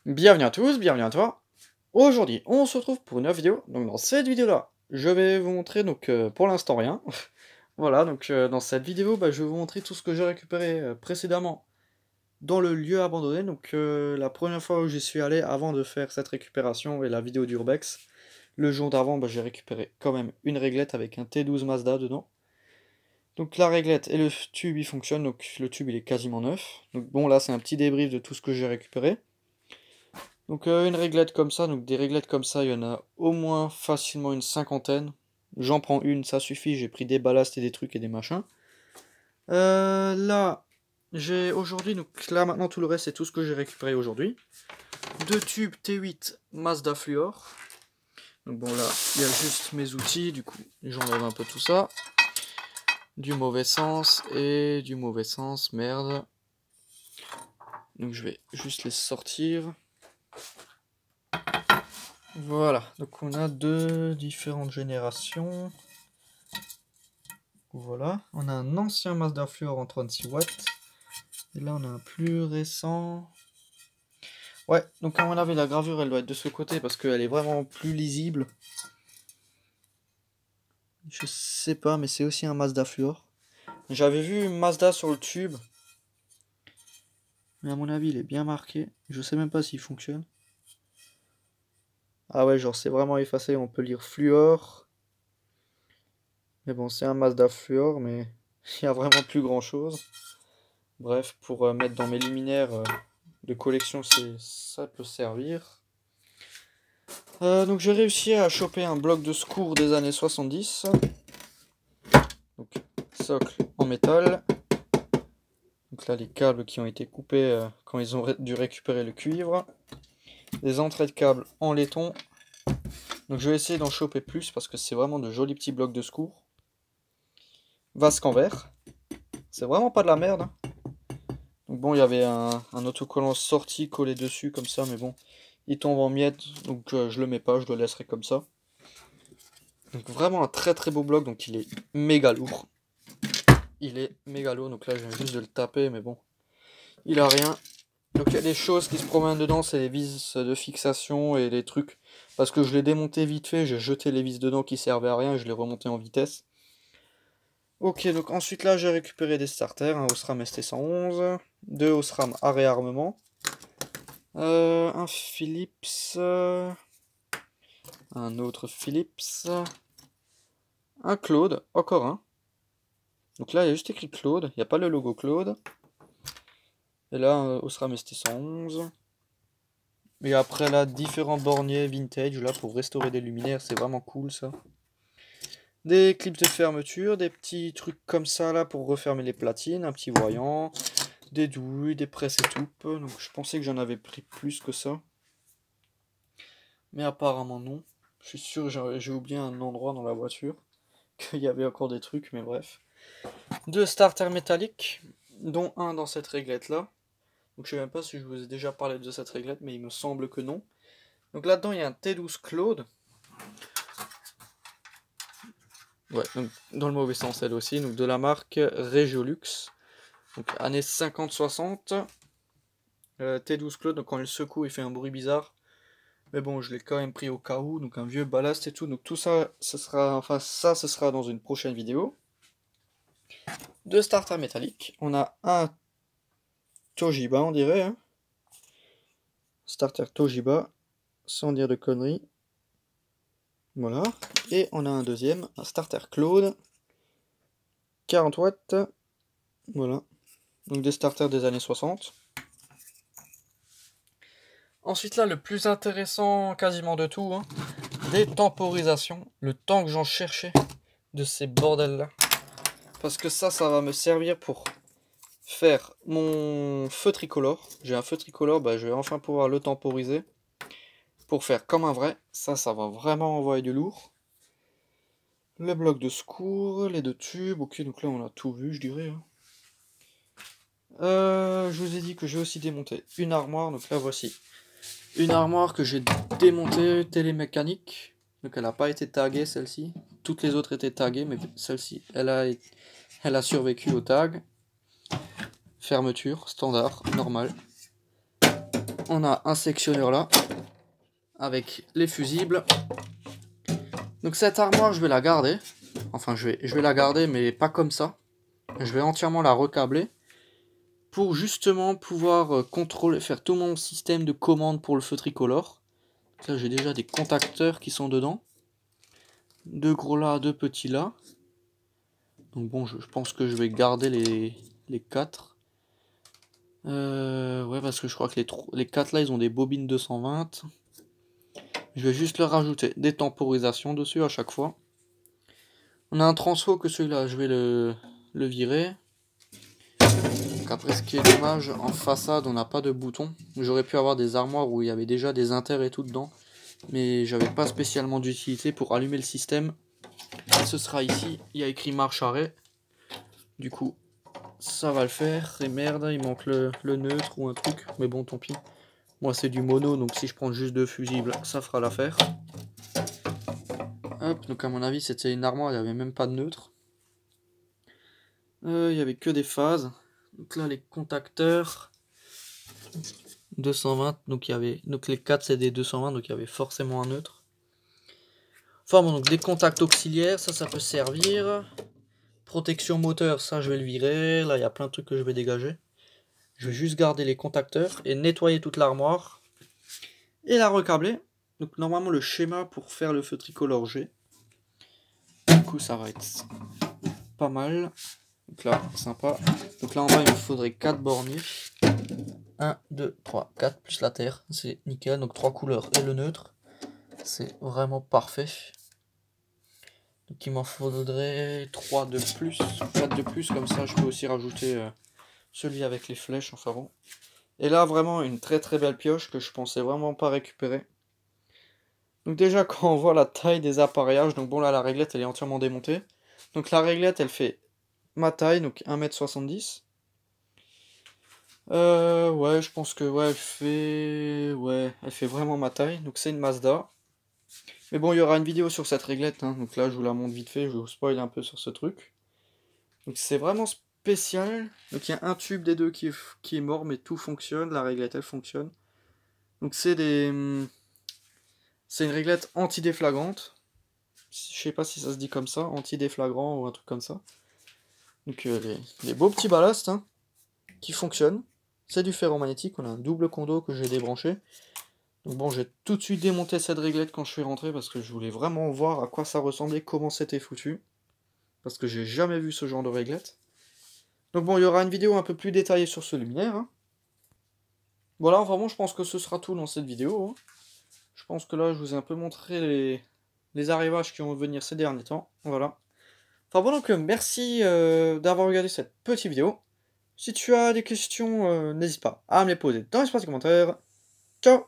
Bienvenue à tous, bienvenue à toi. Aujourd'hui, on se retrouve pour une nouvelle vidéo. Donc dans cette vidéo-là, je vais vous montrer pour l'instant rien. Voilà, dans cette vidéo, je vais vous montrer tout ce que j'ai récupéré précédemment dans le lieu abandonné. La première fois où j'y suis allé avant de faire cette récupération et la vidéo d'Urbex, le jour d'avant, j'ai récupéré quand même une réglette avec un T12 Mazda dedans. Donc la réglette et le tube ils fonctionnent, donc le tube il est quasiment neuf. Donc bon là c'est un petit débrief de tout ce que j'ai récupéré. Donc une réglette comme ça, donc des réglettes comme ça, il y en a au moins facilement une cinquantaine. J'en prends une, ça suffit, j'ai pris des ballasts et des trucs et des machins. Là, j'ai aujourd'hui, donc là maintenant tout le reste c'est tout ce que j'ai récupéré aujourd'hui. Deux tubes T8 Mazda Fluor. Donc bon là, il y a juste mes outils, du coup j'enlève un peu tout ça. Du mauvais sens et du mauvais sens, merde. Donc je vais juste les sortir. Voilà, donc on a deux différentes générations. Voilà, on a un ancien Mazda Fluor en 36 watts. Et là on a un plus récent. Ouais, donc à mon avis la gravure elle doit être de ce côté parce qu'elle est vraiment plus lisible. Je sais pas, mais c'est aussi un Mazda Fluor. J'avais vu Mazda sur le tube. Mais à mon avis il est bien marqué. Je sais même pas s'il fonctionne. Ah ouais, genre c'est vraiment effacé, on peut lire Fluor. Mais bon, c'est un Mazda Fluor, mais il y a vraiment plus grand chose. Bref, pour mettre dans mes luminaires de collection, ça peut servir. Donc j'ai réussi à choper un bloc de secours des années 70. Donc socle en métal. Donc là les câbles qui ont été coupés quand ils ont dû récupérer le cuivre. Des entrées de câbles en laiton. Donc je vais essayer d'en choper plus parce que c'est vraiment de jolis petits blocs de secours. Vasque en verre. C'est vraiment pas de la merde. Donc bon, il y avait un autocollant sorti collé dessus comme ça, mais bon, il tombe en miettes, donc je le mets pas, je le laisserai comme ça. Donc vraiment un très très beau bloc, donc il est méga lourd. Il est méga lourd, donc là je viens juste de le taper, mais bon, il a rien. Donc il y a des choses qui se promènent dedans, c'est les vis de fixation et les trucs. Parce que je l'ai démonté vite fait, j'ai jeté les vis dedans qui servaient à rien et je l'ai remonté en vitesse. Ok, donc ensuite là j'ai récupéré des starters, un Osram ST111, deux Osram arrêt armement, un Philips, un autre Philips, un Claude, encore un. Donc là il y a juste écrit Claude, il n'y a pas le logo Claude. Et là un Osram ST111. Et après là différents borniers vintage là pour restaurer des luminaires, c'est vraiment cool ça. Des clips de fermeture, des petits trucs comme ça là pour refermer les platines, un petit voyant, des douilles, des presses étoupes. Donc je pensais que j'en avais pris plus que ça. Mais apparemment non. Je suis sûr que j'ai oublié un endroit dans la voiture. Qu'il y avait encore des trucs, mais bref. Deux starters métalliques, dont un dans cette réglette là. Donc je sais même pas si je vous ai déjà parlé de cette réglette, mais il me semble que non. Donc là-dedans il y a un T12 Claude. Ouais, donc dans le mauvais sens elle aussi, donc de la marque Regiolux. Donc années 50-60. T12 Claude, donc quand il le secoue il fait un bruit bizarre. Mais bon, je l'ai quand même pris au cas où, donc un vieux ballast et tout. Donc tout ça, ce sera dans une prochaine vidéo. Deux starters métalliques. On a un Toshiba, on dirait. Hein. Starter Toshiba, sans dire de conneries. Voilà. Et on a un deuxième, un starter Claude. 40 watts. Voilà. Donc des starters des années 60. Ensuite là, le plus intéressant quasiment de tout, hein, des temporisations. Le temps que j'en cherchais de ces bordels là. Parce que ça va me servir pour faire mon feu tricolore. J'ai un feu tricolore, je vais enfin pouvoir le temporiser. Pour faire comme un vrai. Ça va vraiment envoyer du lourd. Le bloc de secours, les deux tubes. Ok, donc là on a tout vu, je dirais. Hein. Je vous ai dit que j'ai aussi démonté une armoire. Donc là voici une armoire que j'ai démontée télémécanique. Donc elle n'a pas été taguée celle-ci. Toutes les autres étaient taguées, mais celle-ci, elle a survécu au tag. Fermeture, standard, normal. on a un sectionneur là, avec les fusibles. Donc cette armoire, je vais la garder. Enfin, je vais la garder, mais pas comme ça. Je vais entièrement la recabler pour justement pouvoir contrôler, faire tout mon système de commande pour le feu tricolore. Donc là, j'ai déjà des contacteurs qui sont dedans. 2 gros là, 2 petits là. Donc bon, je pense que je vais garder les 4. Ouais, parce que je crois que les 4 là, ils ont des bobines 220. Je vais juste leur rajouter des temporisations dessus à chaque fois. On a un transfo que celui-là, je vais le virer. Donc après, ce qui est dommage, en façade, on n'a pas de bouton. J'aurais pu avoir des armoires où il y avait déjà des inters et tout dedans. Mais j'avais pas spécialement d'utilité pour allumer le système. Ce sera ici, il y a écrit marche arrêt. Du coup, ça va le faire. Et merde, il manque le neutre ou un truc. Mais bon, tant pis. Moi, c'est du mono, donc si je prends juste 2 fusibles, ça fera l'affaire. Hop, donc à mon avis, c'était une armoire, il n'y avait même pas de neutre. Il n'y avait que des phases. Donc là, les contacteurs. 220, donc il y avait. Donc les 4 c'est des 220, donc il y avait forcément un neutre. Enfin bon, donc des contacts auxiliaires, ça peut servir. Protection moteur, ça je vais le virer. Là, il y a plein de trucs que je vais dégager. Je vais juste garder les contacteurs et nettoyer toute l'armoire. Et la recabler. Donc normalement le schéma pour faire le feu tricolore G. Du coup ça va être pas mal. Donc là, sympa. Donc là en bas il me faudrait 4 borniches. 1, 2, 3, 4 plus la terre. C'est nickel. Donc 3 couleurs et le neutre. C'est vraiment parfait. Donc il m'en faudrait 3 de plus, 4 de plus. Comme ça je peux aussi rajouter celui avec les flèches. Enfin bon. Et là vraiment une très très belle pioche que je pensais vraiment pas récupérer. Donc déjà quand on voit la taille des appareillages, donc bon là la réglette elle est entièrement démontée. Donc la réglette elle fait ma taille, donc 1m70. Ouais je pense que ouais elle fait vraiment ma taille. Donc c'est une Mazda. Mais bon il y aura une vidéo sur cette réglette, hein. Donc là je vous la montre vite fait, je vous spoil un peu sur ce truc. Donc c'est vraiment spécial. Donc il y a un tube des deux qui est mort mais tout fonctionne, la réglette elle fonctionne. Donc c'est une réglette anti-déflagrante. Je sais pas si ça se dit comme ça, anti-déflagrant ou un truc comme ça. Donc les beaux petits ballasts hein, qui fonctionnent. C'est du ferromagnétique, on a un double condo que j'ai débranché. Donc bon, j'ai tout de suite démonté cette réglette quand je suis rentré parce que je voulais vraiment voir à quoi ça ressemblait, comment c'était foutu. Parce que j'ai jamais vu ce genre de réglette. Donc bon, il y aura une vidéo un peu plus détaillée sur ce luminaire. Hein. Voilà, enfin bon, je pense que ce sera tout dans cette vidéo. Hein. Je pense que là, je vous ai un peu montré les arrivages qui vont venir ces derniers temps. Voilà. Enfin bon, donc merci d'avoir regardé cette petite vidéo. Si tu as des questions, n'hésite pas à me les poser dans l'espace des commentaires. Ciao!